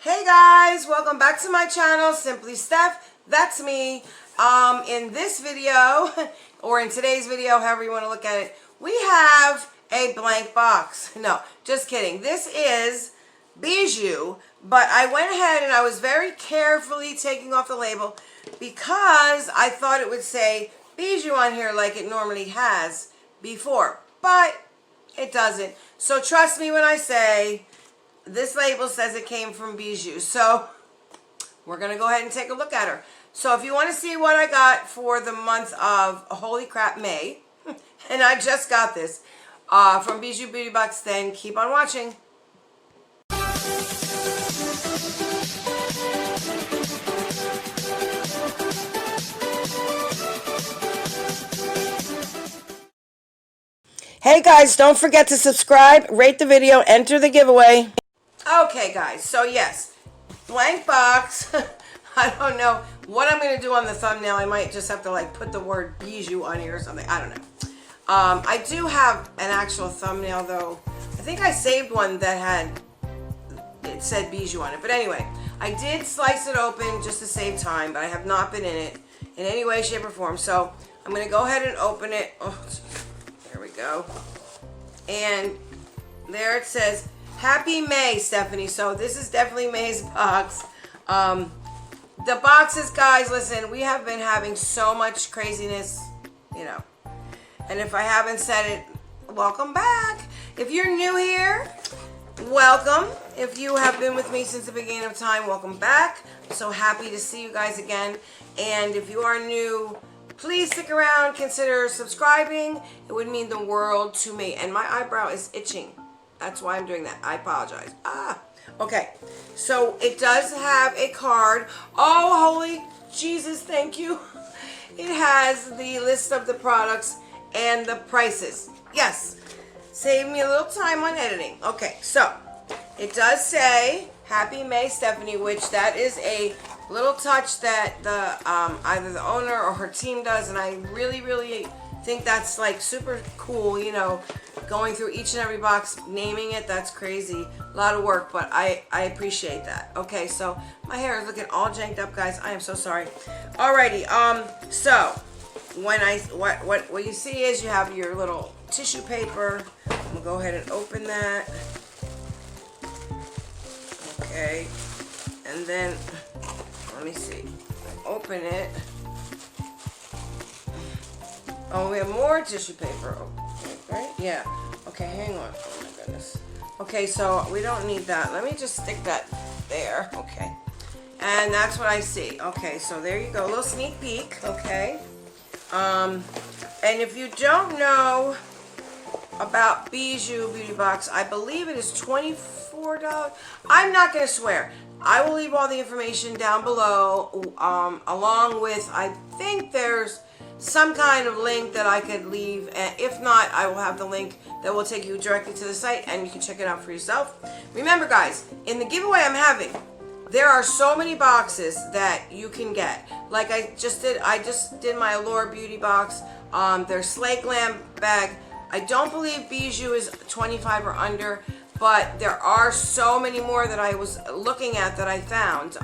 Hey guys, welcome back to my channel, Simply Steph. That's me. In this video, or in today's video, however you want to look at it, we have a blank box. No, just kidding. This is Bijou, but I went ahead and I was very carefully taking off the label because I thought it would say Bijou on here like it normally has before, but it doesn't. So trust me when I say this label says it came from Bijou. So we're going to go ahead and take a look at her. So if you want to see what I got for the month of, holy crap, May, and I just got this from BijouBeautyBox, then keep on watching. Hey guys, don't forget to subscribe, rate the video, enter the giveaway. Okay guys, so yes, blank box. I don't know what I'm going to do on the thumbnail. I might just have to like put the word Bijou on here or something. I don't know. I do have an actual thumbnail though. I think I saved one that had, it said Bijou on it. But anyway, I did slice it open just to save time, but I have not been in it in any way, shape, or form. So I'm going to go ahead and open it. Oh, there we go. And there it says, Happy May, Stephanie. So this is definitely May's box. The boxes, guys, listen, we have been having so much craziness, you know. And if I haven't said it, welcome back. If you're new here, welcome. If you have been with me since the beginning of time, welcome back. I'm so happy to see you guys again. And if you are new, please stick around, consider subscribing. It would mean the world to me. And my eyebrow is itching. That's why I'm doing that. I apologize. Okay. So it does have a card. Oh, holy Jesus, thank you. It has the list of the products and the prices. Yes. Save me a little time on editing. Okay, so it does say Happy May, Stephanie, which that is a little touch that the either the owner or her team does, and I really think that's like super cool, you know, going through each and every box, naming it. That's crazy, a lot of work, but I appreciate that. Okay, so my hair is looking all janked up, guys. I am so sorry. Alrighty, so when what you see is you have your little tissue paper. I'm gonna go ahead and open that. Okay, and then let me see. Open it. Oh, we have more tissue paper. Okay, right? Yeah. Okay, hang on. Oh my goodness. Okay, so we don't need that. Let me just stick that there. Okay. And that's what I see. Okay, so there you go. A little sneak peek. Okay. And if you don't know about BijouBeautyBox, I believe it is $24. I'm not going to swear. I will leave all the information down below, along with, I think there's some kind of link that I could leave. And if not, I will have the link that will take you directly to the site and you can check it out for yourself. Remember guys, in the giveaway I'm having, there are so many boxes that you can get. Like I just did my Allure Beauty box, their Slay Glam bag. I don't believe Bijou is 25 or under, but there are so many more that I was looking at that I found.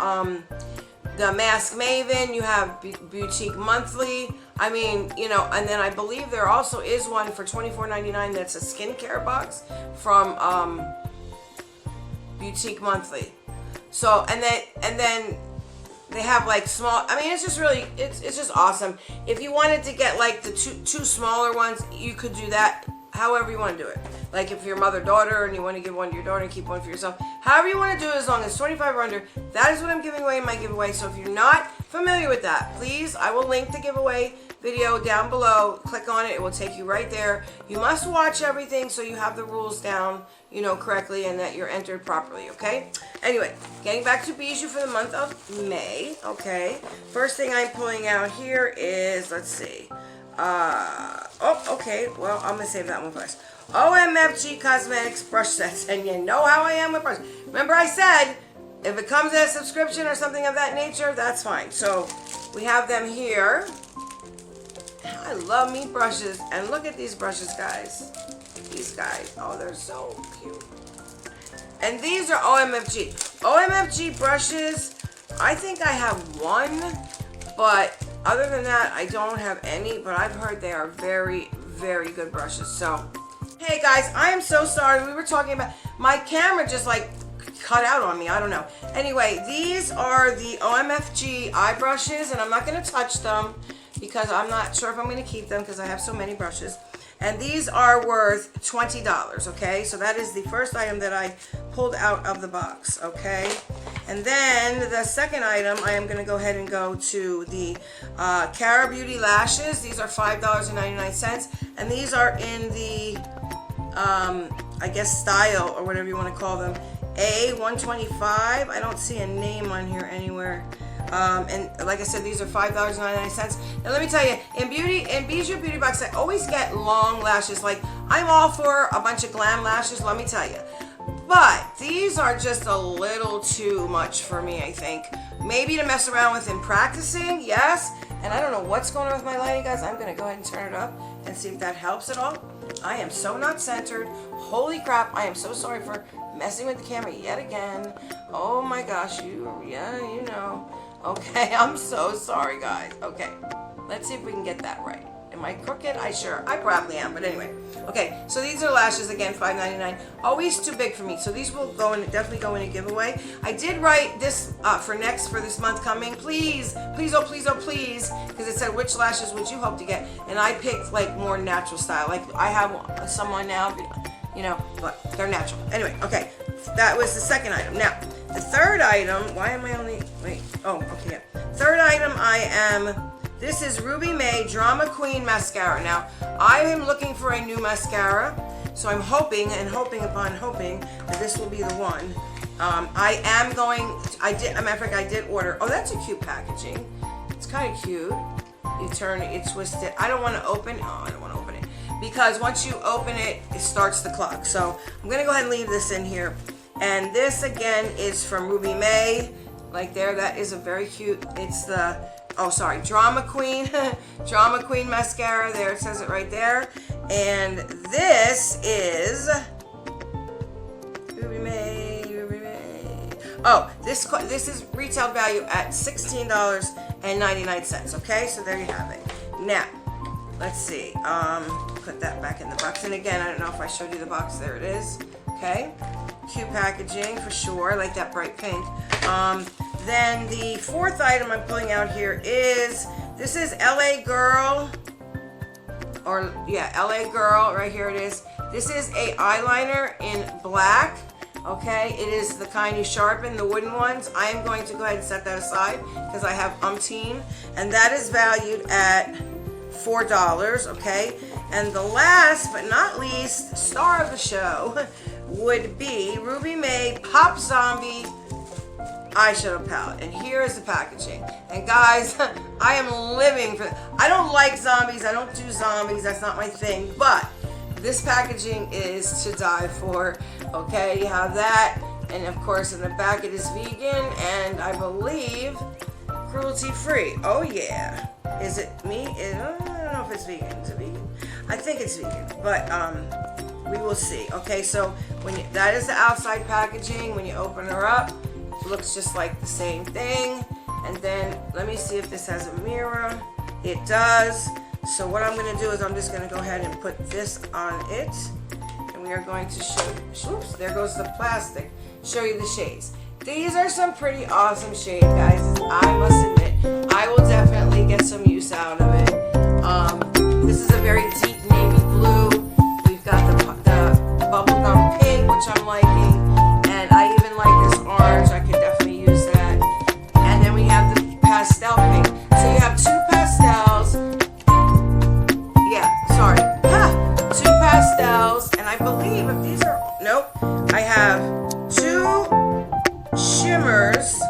The Mask Maven, you have Boutique Monthly. I mean, you know, and then I believe there also is one for $24.99 that's a skincare box from Boutique Monthly. So, and then they have like small, I mean, it's just really, it's just awesome. If you wanted to get like the two smaller ones, you could do that however you want to do it. Like if you're mother-daughter and you want to give one to your daughter and keep one for yourself. However you want to do it, as long as 25 or under, that is what I'm giving away in my giveaway. So if you're not familiar with that, please, I will link the giveaway video down below. Click on it. It will take you right there. You must watch everything so you have the rules down, you know, correctly and that you're entered properly, okay? Anyway, getting back to Bijou for the month of May, okay? First thing I'm pulling out here is, let's see. Oh, okay. Well, I'm going to save that one first. OMFG Cosmetics brush sets. And you know how I am with brushes. Remember I said, if it comes as a subscription or something of that nature, that's fine. So, we have them here. I love me brushes. And look at these brushes, guys. These guys. Oh, they're so cute. And these are OMFG. OMFG brushes, I think I have one, but other than that, I don't have any, but I've heard they are very, very good brushes. So, hey guys, I am so sorry. We were talking about, my camera just like cut out on me. I don't know. Anyway, these are the OMFG eye brushes, and I'm not going to touch them because I'm not sure if I'm going to keep them because I have so many brushes. And these are worth $20, okay? So that is the first item that I pulled out of the box, okay? And then the second item, I am going to go ahead and go to the Cara Beauty lashes. These are $5.99, and these are in the, I guess, style or whatever you want to call them, A125. I don't see a name on here anywhere. And like I said, these are $5.99. Now let me tell you, in Bijou Beauty Box, I always get long lashes. Like, I'm all for a bunch of glam lashes, let me tell you. But these are just a little too much for me, I think. Maybe to mess around with in practicing, yes. And I don't know what's going on with my lighting, guys. I'm going to go ahead and turn it up and see if that helps at all. I am so not centered. Holy crap, I am so sorry for messing with the camera yet again. Oh my gosh, you know. Okay, I'm so sorry, guys. Okay, let's see if we can get that right. Am I crooked? I probably am, but anyway. Okay, so these are lashes, again, $5.99. Always too big for me, so these will definitely go in a giveaway. I did write this for this month coming. Please, please, oh please, oh please, because it said which lashes would you hope to get, and I picked like more natural style. Like I have someone now, you know, but they're natural. Anyway, okay, that was the second item. Now, the third item, why am I only, wait, oh, okay, yeah. Third item, this is Ruby May Drama Queen Mascara. Now, I am looking for a new mascara, so I'm hoping and hoping upon hoping that this will be the one. I am going, as a matter of fact, I did order, oh, that's a cute packaging. It's kind of cute. You turn it, you twist it. I don't want to open, oh, I don't want to open it, because once you open it, it starts the clock. So I'm going to go ahead and leave this in here. And this, again, is from Ruby May. Like there, that is a very cute, it's the, oh, sorry, Drama Queen, Drama Queen Mascara. There, it says it right there. And this is Ruby May, Ruby May. Oh, this is retail value at $16.99, okay? So there you have it. Now, let's see, put that back in the box. And again, I don't know if I showed you the box. There it is, okay? Cute packaging for sure, I like that bright pink. Then the fourth item I'm pulling out here is, this is LA Girl, or yeah, LA Girl, right here it is. This is a eyeliner in black, okay? It is the kind you sharpen, the wooden ones. I am going to go ahead and set that aside because I have umpteen, and that is valued at $4, okay? And the last but not least star of the show would be Ruby May Pop Zombie eyeshadow palette, and here is the packaging. And guys, I am living for, I don't like zombies, I don't do zombies, that's not my thing, but this packaging is to die for, okay? You have that, and of course in the back it is vegan, and I believe cruelty free. Oh yeah. Is it me? I don't know if it's vegan. Is it vegan? I think it's vegan, but we will see. Okay, so that is the outside packaging. When you open her up, it looks just like the same thing. And then let me see if this has a mirror. It does. So what I'm going to do is I'm just going to go ahead and put this on it, and we are going to show. Oops, there goes the plastic. Show you the shades. These are some pretty awesome shades, guys. I must admit, I will definitely get some use out of it. This is a very deep navy blue. We've got the bubblegum pink, which I'm liking, and I even like this orange. I could definitely use that. And then we have the pastel pink. So you have two pastels. Yeah, sorry. Two pastels, and I believe if these are, nope, I have two shimmers.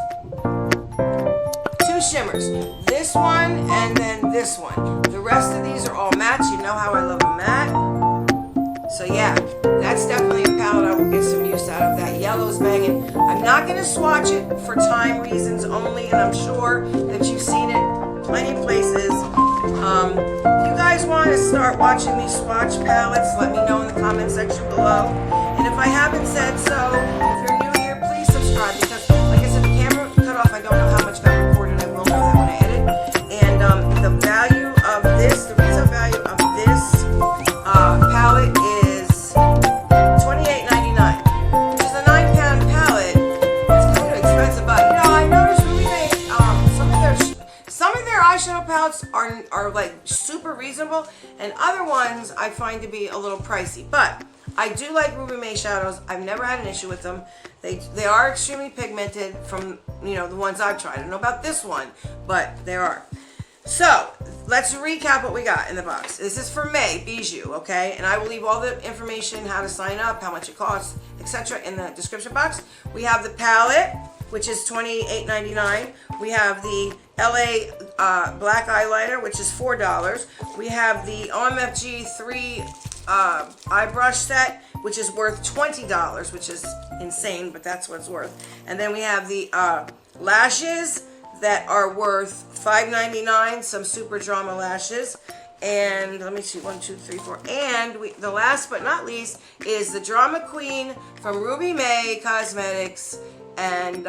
This one and then this one. The rest of these are all matte. You know how I love a matte. So yeah, that's definitely a palette I will get some use out of. That yellow's banging. I'm not going to swatch it for time reasons only, and I'm sure that you've seen it plenty of places. If you guys want to start watching me swatch palettes, let me know in the comment section below. And if I haven't said so, if you're new here, please subscribe, because eyeshadow palettes are like super reasonable, and other ones I find to be a little pricey. But I do like Ruby May shadows. I've never had an issue with them. They are extremely pigmented from, you know, the ones I've tried. I don't know about this one, but they are. So let's recap what we got in the box. This is for May Bijou, okay? And I will leave all the information, how to sign up, how much it costs, etc. in the description box. We have the palette, which is $28.99. We have the LA black eyeliner, which is $4. We have the OMFG 3 eye brush set, which is worth $20, which is insane, but that's what it's worth. And then we have the lashes that are worth $5.99, some super drama lashes. And let me see, 1, 2, 3, 4. And the last but not least is the Drama Queen from Ruby May Cosmetics. And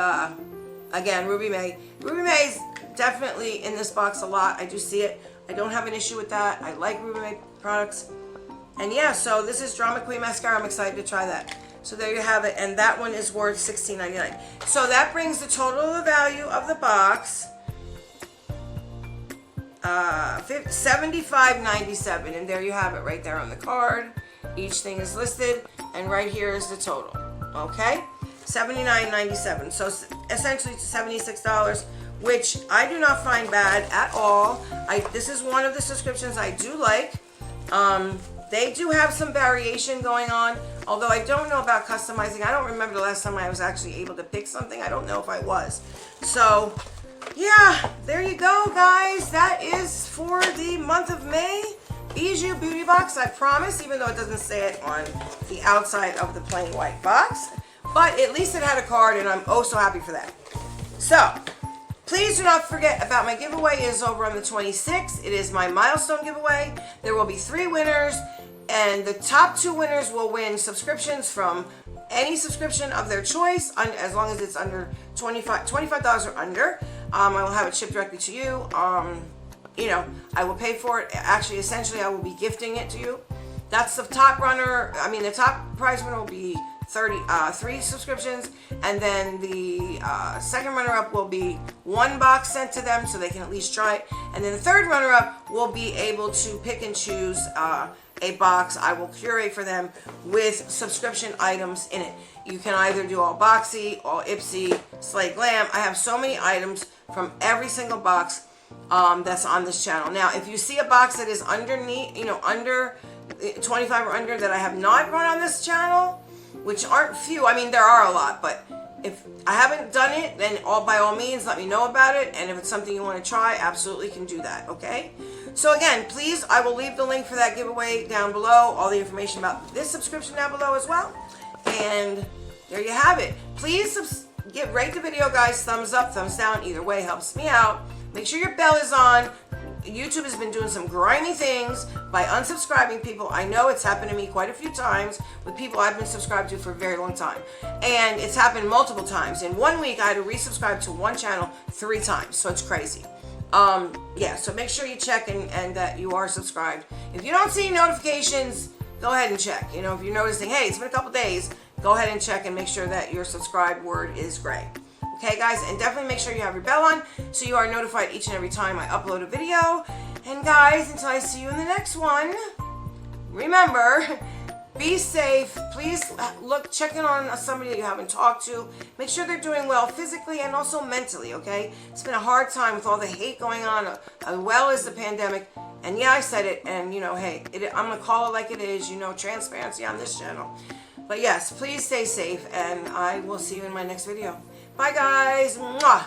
again, Ruby May. Ruby May is definitely in this box a lot. I do see it. I don't have an issue with that. I like Ruby May products. And yeah, so this is Drama Queen Mascara. I'm excited to try that. So there you have it. And that one is worth $16.99. So that brings the total value of the box $75.97. And there you have it right there on the card. Each thing is listed. And right here is the total. Okay? $79.97. So essentially $76, which I do not find bad at all. This is one of the subscriptions I do like. They do have some variation going on, although I don't know about customizing. I don't remember the last time I was actually able to pick something. I don't know if I was. So, yeah, there you go, guys. That is for the month of May. Bijou Beauty Box, I promise, even though it doesn't say it on the outside of the plain white box. But at least it had a card, and I'm oh so happy for that. So, please do not forget about my giveaway. It is over on the 26th. It is my milestone giveaway. There will be 3 winners, and the top 2 winners will win subscriptions from any subscription of their choice, as long as it's under $25 or under. I will have it shipped directly to you. You know, I will pay for it. Actually, essentially, I will be gifting it to you. That's the top runner. I mean, the top prize winner will be 3 subscriptions, and then the second runner-up will be 1 box sent to them so they can at least try it, and then the third runner-up will be able to pick and choose a box I will curate for them with subscription items in it. You can either do all boxy, all Ipsy, Slay Glam. I have so many items from every single box that's on this channel. Now, if you see a box that is underneath, you know, under 25 or under that I have not run on this channel, which aren't few. I mean, there are a lot, but if I haven't done it, then by all means, let me know about it. And if it's something you want to try, absolutely can do that, okay? So again, please, I will leave the link for that giveaway down below. All the information about this subscription down below as well. And there you have it. Please rate the video, guys. Thumbs up, thumbs down. Either way helps me out. Make sure your bell is on. YouTube has been doing some grimy things by unsubscribing people. I know it's happened to me quite a few times with people I've been subscribed to for a very long time. And it's happened multiple times. In 1 week, I had to resubscribe to one channel 3 times. So it's crazy. Yeah, so make sure you check and that you are subscribed. If you don't see notifications, go ahead and check. You know, if you're noticing, hey, it's been a couple days, go ahead and check and make sure that your subscribe word is gray. Okay, guys, and definitely make sure you have your bell on so you are notified each and every time I upload a video. And guys, until I see you in the next one, remember, be safe. Please check in on somebody that you haven't talked to. Make sure they're doing well physically and also mentally, okay? It's been a hard time with all the hate going on, as well as the pandemic. And yeah, I said it, and you know, hey, I'm gonna call it like it is, you know, transparency on this channel. But yes, please stay safe, and I will see you in my next video. Bye, guys. Mwah.